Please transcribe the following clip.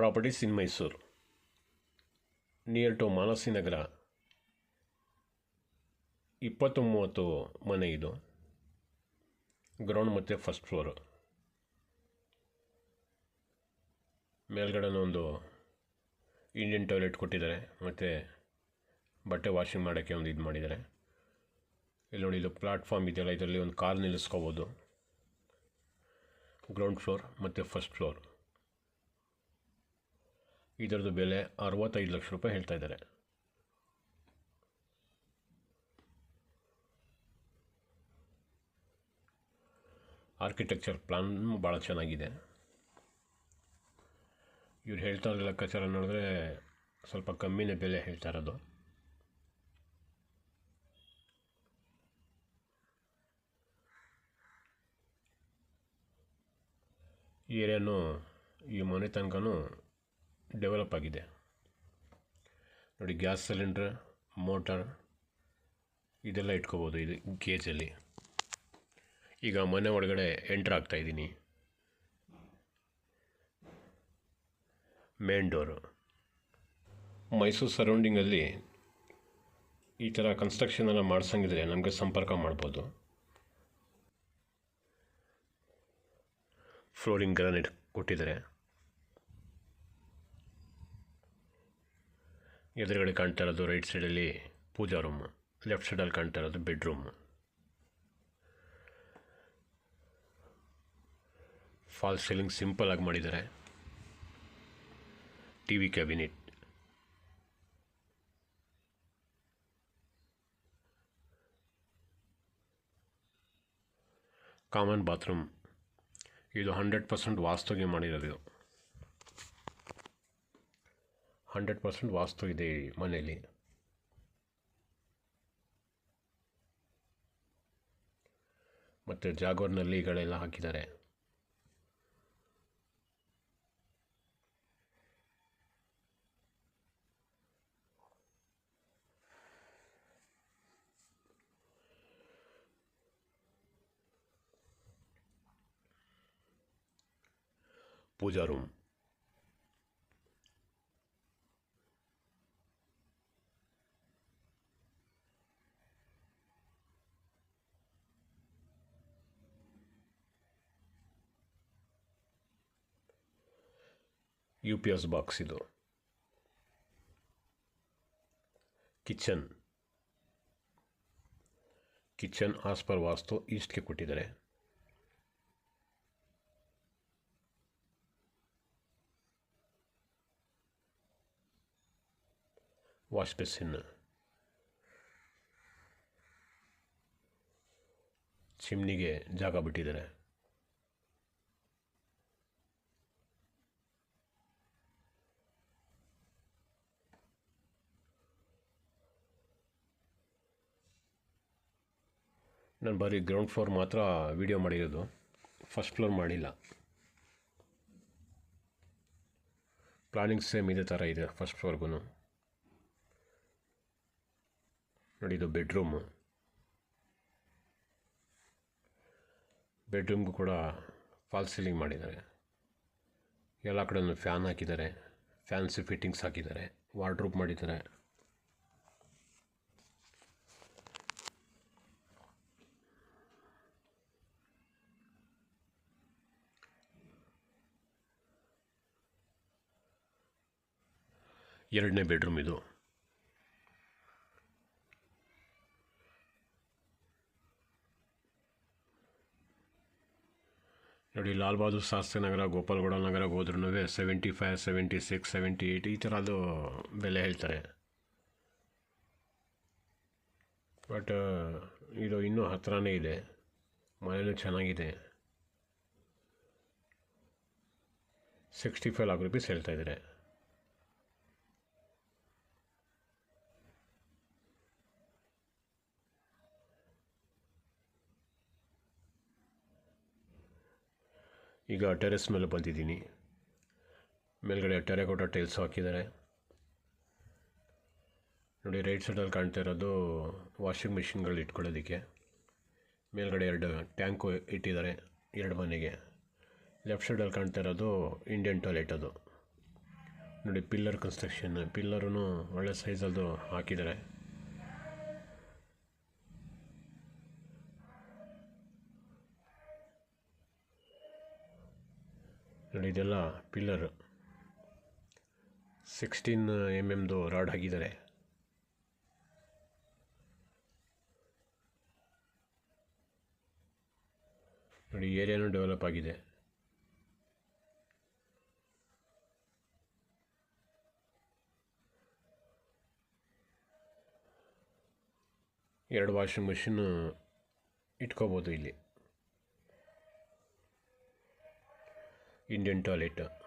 Properties in Mysuru, near to Manasi Nagar. 20-30 ಮನೆ ಇದು. Ground ಮತ್ತು ಫಸ್ಟ್ ಫ್ಲೋರು. ಮೇಲ್ಗಡೆ ಒಂದು ಇಂಡಿಯನ್ ಟಾಯ್ಲೆಟ್ ಕೊಟ್ಟಿದ್ದಾರೆ, ಮತ್ತು ಬಟ್ಟೆ ವಾಷಿಂಗ್ ಮಾಡೋಕ್ಕೆ ಒಂದು ಇದು ಮಾಡಿದ್ದಾರೆ. ಇಲ್ಲಿ ನೋಡಿ, ಇದು ಪ್ಲಾಟ್ಫಾರ್ಮ್ ಇದೆಯಲ್ಲ, ಇದರಲ್ಲಿ ಒಂದು ಕಾರ್ ನಿಲ್ಲಿಸ್ಕೋಬೋದು. ಗ್ರೌಂಡ್ ಫ್ಲೋರ್ ಮತ್ತು ಫಸ್ಟ್ ಫ್ಲೋರ್. ಇದರದ್ದು ಬೆಲೆ 65 ಲಕ್ಷ ರೂಪಾಯಿ ಹೇಳ್ತಾ ಇದ್ದಾರೆ. ಆರ್ಕಿಟೆಕ್ಚರ್ ಪ್ಲಾನ್ ಭಾಳ ಚೆನ್ನಾಗಿದೆ. ಇವ್ರು ಹೇಳ್ತಾ ಇರೋ ಲೆಕ್ಕಾಚಾರ ನೋಡಿದ್ರೆ ಸ್ವಲ್ಪ ಕಮ್ಮಿನೇ ಬೆಲೆ ಹೇಳ್ತಾ ಇರೋದು. ಈ ಏರಿಯಾನು ಈ ಮನೆ ತನಕನೂ ಡೆವಲಪ್ ಆಗಿದೆ ನೋಡಿ. ಗ್ಯಾಸ್ ಸಿಲಿಂಡ್ರ್, ಮೋಟರ್ ಇದೆಲ್ಲ ಇಟ್ಕೋಬೋದು ಇದು ಗೇಜಲ್ಲಿ. ಈಗ ಮನೆ ಒಳಗಡೆ ಎಂಟ್ರ್ ಆಗ್ತಾಯಿದ್ದೀನಿ. Main door. ಮೈಸೂರು ಸರೌಂಡಿಂಗಲ್ಲಿ ಈ ಥರ ಕನ್ಸ್ಟ್ರಕ್ಷನ್ ಎಲ್ಲ ಮಾಡ್ಸಂಗಿದ್ರೆ ನಮಗೆ ಸಂಪರ್ಕ ಮಾಡ್ಬೋದು. ಫ್ಲೋರಿಂಗ್ ಗ್ರಾನೈಟ್ ಕೊಟ್ಟಿದ್ದಾರೆ. ಎದುರುಗಡೆ ಕಾಣ್ತಾ ಇರೋದು ರೈಟ್ ಸೈಡಲ್ಲಿ ಪೂಜಾ ರೂಮ್, ಲೆಫ್ಟ್ ಸೈಡಲ್ಲಿ ಕಾಣ್ತಾ ಇರೋದು ಬೆಡ್ರೂಮ್. ಫಾಲ್ ಸೀಲಿಂಗ್ ಸಿಂಪಲ್ ಆಗಿ ಮಾಡಿದ್ದಾರೆ. TV cabinet. Common bathroom. ಇದು 100% ವಾಸ್ತುಗೆ ಮಾಡಿರೋದು. 100% ವಾಸ್ತು ಇದೆ ಈ ಮನೆಯಲ್ಲಿ. ಮತ್ತು ಜಾಗೋರ್ನಲ್ಲಿ ಈಗಳೆಲ್ಲ ಹಾಕಿದ್ದಾರೆ. ಪೂಜಾ ರೂಮ್. UPS ಬಾಕ್ಸ್ ಇದು. ಕಿಚನ್ ಆಸ್ ಪರ್ ವಾಸ್ತು ಈಸ್ಟ್ಗೆ ಕೊಟ್ಟಿದ್ದಾರೆ. ವಾಶ್ ಬೇಸಿನ್, ಚಿಮ್ನಿಗೆ ಜಾಗ ಬಿಟ್ಟಿದ್ದಾರೆ. ನಾನು ಬರೀ ಗ್ರೌಂಡ್ ಫ್ಲೋರ್ ಮಾತ್ರ ವಿಡಿಯೋ ಮಾಡಿರೋದು, ಫಸ್ಟ್ ಫ್ಲೋರ್ ಮಾಡಿಲ್ಲ. ಪ್ಲಾನಿಂಗ್ ಸೇಮ್ ಇದೇ ಥರ ಇದೆ ಫಸ್ಟ್ ಫ್ಲೋರ್ಗೂ ನೋಡಿ. ಇದು ಬೆಡ್ರೂಮ್ಗೂ ಕೂಡ ಫಾಲ್ ಸೀಲಿಂಗ್ ಮಾಡಿದ್ದಾರೆ. ಎಲ್ಲ ಕಡೆಯೂ ಫ್ಯಾನ್ ಹಾಕಿದ್ದಾರೆ, ಫ್ಯಾನ್ಸಿ ಫಿಟ್ಟಿಂಗ್ಸ್ ಹಾಕಿದ್ದಾರೆ, ವಾರ್ಡ್ರೋಬ್ ಮಾಡಿದ್ದಾರೆ. ಎರಡನೇ ಬೆಡ್ರೂಮ್ ಇದು. ನೋಡಿ, ಲಾಲ್ ಬಹದ್ದೂರ್ ಶಾಸ್ತ್ರಿ ನಗರ, ಗೋಪಾಲಗೌಡ ನಗರಕ್ಕೆ ಹೋದ್ರೂ 75, 76, 78 ಈ ಥರದ್ದು ಬೆಲೆ ಹೇಳ್ತಾರೆ. ಬಟ್ ಇದು ಇನ್ನೂ ಹತ್ತಿರನೇ ಇದೆ, ಮನೆಯೂ ಚೆನ್ನಾಗಿದೆ. 65 lakh rupees ಹೇಳ್ತಾ ಇದ್ದಾರೆ. ಈಗ ಟೆರೆಸ್ ಮೇಲೆ ಬಂದಿದ್ದೀನಿ. ಮೇಲ್ಗಡೆ ಟೆರೆಕೋಟಾ ಟೈಲ್ಸ್ ಹಾಕಿದ್ದಾರೆ ನೋಡಿ. ರೈಟ್ ಸೈಡಲ್ಲಿ ಕಾಣ್ತಾ ಇರೋದು ವಾಷಿಂಗ್ ಮಿಷಿನ್ಗಳು ಇಟ್ಕೊಳ್ಳೋದಕ್ಕೆ. ಮೇಲ್ಗಡೆ 2 ಟ್ಯಾಂಕು ಇಟ್ಟಿದ್ದಾರೆ 2 ಮನೆಗೆ. ಲೆಫ್ಟ್ ಸೈಡಲ್ಲಿ ಕಾಣ್ತಾ ಇರೋದು ಇಂಡಿಯನ್ ಟಾಯ್ಲೆಟ್ ಅದು. ನೋಡಿ ಪಿಲ್ಲರ್ ಕನ್ಸ್ಟ್ರಕ್ಷನ್, ಪಿಲ್ಲರೂ ಒಳ್ಳೆ ಸೈಜಲ್ಲದು ಹಾಕಿದ್ದಾರೆ. ನೋಡಿ ಇದೆಲ್ಲ ಪಿಲ್ಲರ್ 16 mm ರಾಡ್ ಹಾಕಿದ್ದಾರೆ. ನೋಡಿ ಏರಿಯಾನೂ ಡೆವಲಪ್ ಆಗಿದೆ. ಎರಡು ವಾಷಿಂಗ್ ಮೆಷಿನ್ ಇಟ್ಕೋಬೋದು ಇಲ್ಲಿ. Indian toilet.